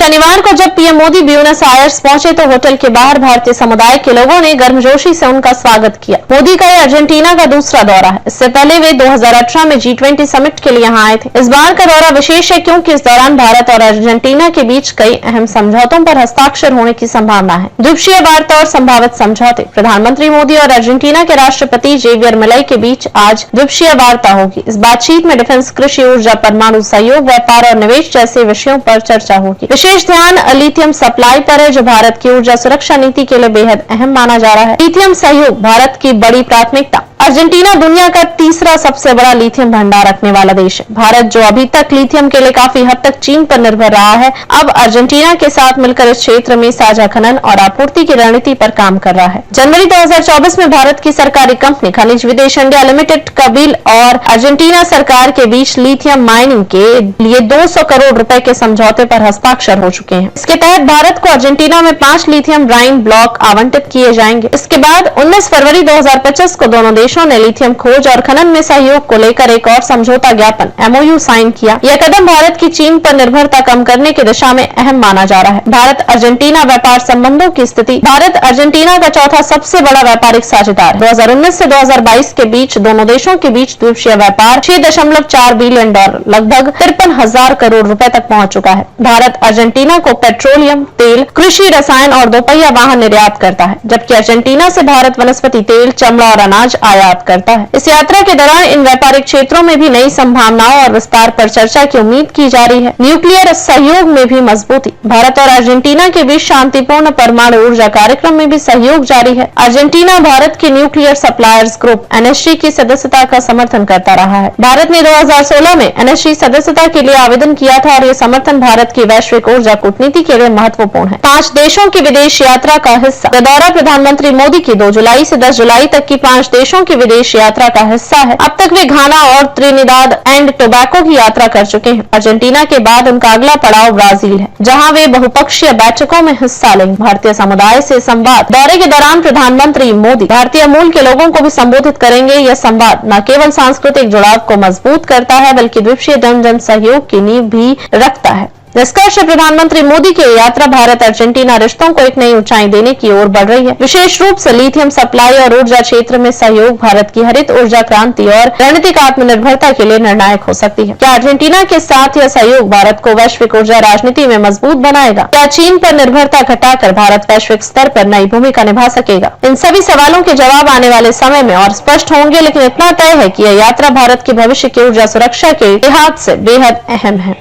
शनिवार को जब पीएम मोदी ब्यूनस आयर्स पहुंचे तो होटल के बाहर भारतीय समुदाय के लोगों ने गर्मजोशी से उनका स्वागत किया। मोदी का यह अर्जेंटीना का दूसरा दौरा है। इससे पहले वे 2018 में G20 समिट के लिए यहां आए थे। इस बार का दौरा विशेष है क्योंकि इस दौरान भारत और अर्जेंटीना के बीच कई अहम समझौतों पर हस्ताक्षर होने की संभावना है। द्विपक्षीय वार्ता और संभावित समझौते। प्रधानमंत्री मोदी और अर्जेंटीना के राष्ट्रपति जेवियर मिलाई के बीच आज द्विपक्षीय वार्ता होगी। इस बातचीत में डिफेंस, कृषि, ऊर्जा, परमाणु सहयोग, व्यापार और निवेश जैसे विषयों पर चर्चा होगी। विशेष ध्यान लिथियम सप्लाई पर है, जो भारत की ऊर्जा सुरक्षा नीति के लिए बेहद अहम माना जा रहा है। लिथियम सहयोग भारत की बड़ी प्राथमिकता। अर्जेंटीना दुनिया का तीसरा सबसे बड़ा लिथियम भंडार रखने वाला देश है। भारत, जो अभी तक लिथियम के लिए काफी हद तक चीन पर निर्भर रहा है, अब अर्जेंटीना के साथ मिलकर इस क्षेत्र में साझा खनन और आपूर्ति की रणनीति पर काम कर रहा है। जनवरी 2024 में भारत की सरकारी कंपनी खनिज विदेश इंडिया लिमिटेड कबिल और अर्जेंटीना सरकार के बीच लिथियम माइनिंग के लिए 200 करोड़ रुपए के समझौते पर हस्ताक्षर हो चुके हैं। इसके तहत भारत को अर्जेंटीना में 5 लिथियम ब्राइन ब्लॉक आवंटित किए जाएंगे। इसके बाद 19 फरवरी 2025 को दोनों देशों ने लिथियम खोज और खनन में सहयोग को लेकर एक और समझौता ज्ञापन MOU साइन किया। यह कदम भारत की चीन पर निर्भरता कम करने की दिशा में अहम माना जा रहा है। भारत अर्जेंटीना व्यापार संबंधों की स्थिति। भारत अर्जेंटीना का चौथा सबसे बड़ा व्यापारिक साझेदार। 2019 से 2022 के बीच दोनों देशों के बीच द्विपक्षीय व्यापार $6.4 बिलियन, लगभग 53,000 करोड़ रुपए तक पहुंच चुका है। भारत अर्जेंटीना को पेट्रोलियम, तेल, कृषि, रसायन और दोपहिया वाहन निर्यात करता है, जबकि अर्जेंटीना से भारत वनस्पति तेल, चमड़ा और अनाज आयात करता है। इस यात्रा के दौरान इन व्यापारिक क्षेत्रों में भी नई संभावनाओं और विस्तार पर चर्चा की उम्मीद की जा रही है। न्यूक्लियर सहयोग में भी मजबूती। भारत और अर्जेंटीना के बीच शांतिपूर्ण परमाणु ऊर्जा कार्यक्रम में भी सहयोग जारी है। अर्जेंटीना भारत की न्यूक्लियर सप्लायर्स ग्रुप NSG की सदस्यता का समर्थन करता रहा है। भारत ने 2016 में NSG सदस्यता के लिए आवेदन किया था और यह समर्थन भारत की वैश्विक ऊर्जा कूटनीति के लिए महत्वपूर्ण है। 5 देशों की विदेश यात्रा का हिस्सा। यह दौरा प्रधानमंत्री मोदी की 2 जुलाई से 10 जुलाई तक की 5 देशों की विदेश यात्रा का हिस्सा है। अब तक वे घाना और त्रिनिदाद एंड टोबैको की यात्रा कर चुके हैं। अर्जेंटीना के बाद उनका अगला पड़ाव ब्राजील है, जहां वे बहुपक्षीय बैठकों में हिस्सा लेंगे। भारतीय समुदाय से संवाद। दौरे के दौरान प्रधानमंत्री मोदी भारतीय मूल के लोगों को भी संबोधित करेंगे। यह संवाद न केवल सांस्कृतिक जुड़ाव को मजबूत करता है, बल्कि द्विपक्षीय जन सहयोग की नींव भी रखता है। निष्कर्ष, प्रधानमंत्री मोदी की यात्रा भारत अर्जेंटीना रिश्तों को एक नई ऊंचाई देने की ओर बढ़ रही है। विशेष रूप से लिथियम सप्लाई और ऊर्जा क्षेत्र में सहयोग भारत की हरित ऊर्जा क्रांति और रणनीतिक आत्मनिर्भरता के लिए निर्णायक हो सकती है। क्या अर्जेंटीना के साथ यह सहयोग भारत को वैश्विक ऊर्जा राजनीति में मजबूत बनाएगा? क्या चीन पर निर्भरता घटाकर भारत वैश्विक स्तर पर नई भूमिका निभा सकेगा? इन सभी सवालों के जवाब आने वाले समय में और स्पष्ट होंगे, लेकिन इतना तय है कि यह यात्रा भारत के भविष्य की ऊर्जा सुरक्षा के लिहाज से बेहद अहम है।